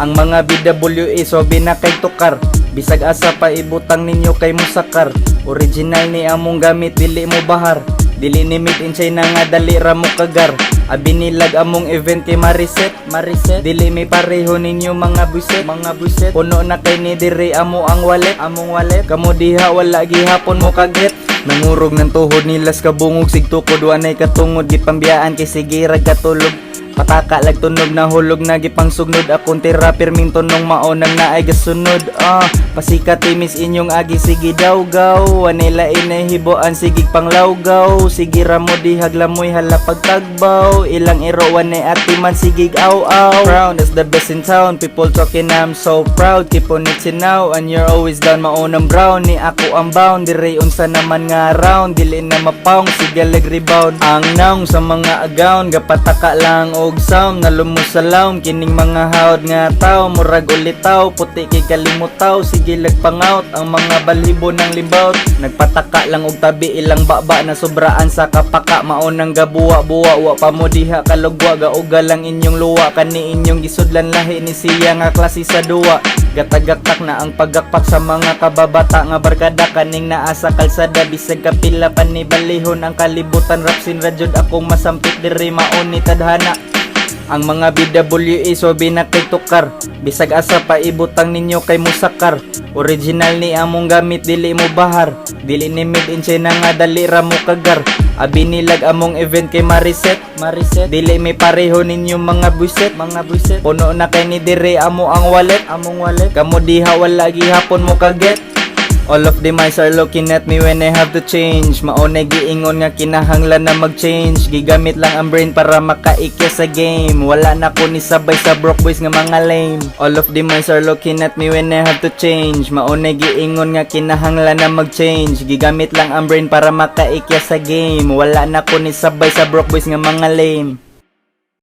Ang mga BWE sobi na kay tukar, bisag asa pa ibutang ninyo kay musakar. Original ni among gamit dili mo bahar, dili ni made in China nga dali ra mo kagar. Abi nilag among event kay mariset, dili may pareho ninyo mga buset, puno na kay ni diri amo ang wallet, kamo diha wala gihapon mo kaget. Nangurog ng tuhod nilas kabungog sig tukod, wanay katungod gipambiyaan kay sige ra katulog. Pataka lag tunog na hulog na gipang sugnod, akong tira pirming tunong maonang na ay gasunod. Pasikat timis inyong agi sige daw-gaw, wanila inahiboan sigig panglawgaw. Sige ra mo dihag lamoy hala pagtagbaw, ilang iro wanay atiman sigig aw-aw. Crown is the best in town, people talking I'm so proud. Keep on it now and you're always down, maonang brown ni ako ang bound. Dire unsa naman nga round, dili na mapaong sige lag rebound. Ang naong sa mga agawn, gapataka lang og sound, nalumusalawm kining mga hawd nga tao. Murag ulitaw, puti kay kalimutaw, sige lagpangout ang mga balibo ng libaut. Nagpataka lang og tabi ilang baba na sobraan sa kapaka, maonang gabuwa-buwa wa pa mo diha kalugwa. Gauga lang inyong luwa, kani inyong gisudlan lahi ni siya nga klase sa duwa. Gatagaktak na ang pagakpak sa mga kababata nga barkada, kaning naa sa kalsada bisag kapila pa ni balihon ang kalibutan. Rapsin radyod akong masampit diri mauni tadhana. Ang mga BWE sobi na kay tukar, bisag asa pa ibutang ninyo kay musakar. Original ni among gamit dili mo bahar, dili ni made in China nga dali ra mo kagar. Abi nilag among event kay mariset, dili may pareho ninyo mga buset, puno na kay ni dire amo ang wallet, kamo diha wala gihapon mo kaget. All of the minds are looking at me when I have to change. Maunay giingon nga kinahanglan na mag-change. Gigamit lang ang brain para makaikya sa game. Wala na ko ni sabay sa broke boys nga mga lame. All of the minds are looking at me when I have to change. Maunay giingon nga kinahanglan na mag-change. Gigamit lang ang brain para makaikya sa game. Wala na ko ni sabay sa broke boys nga mga lame.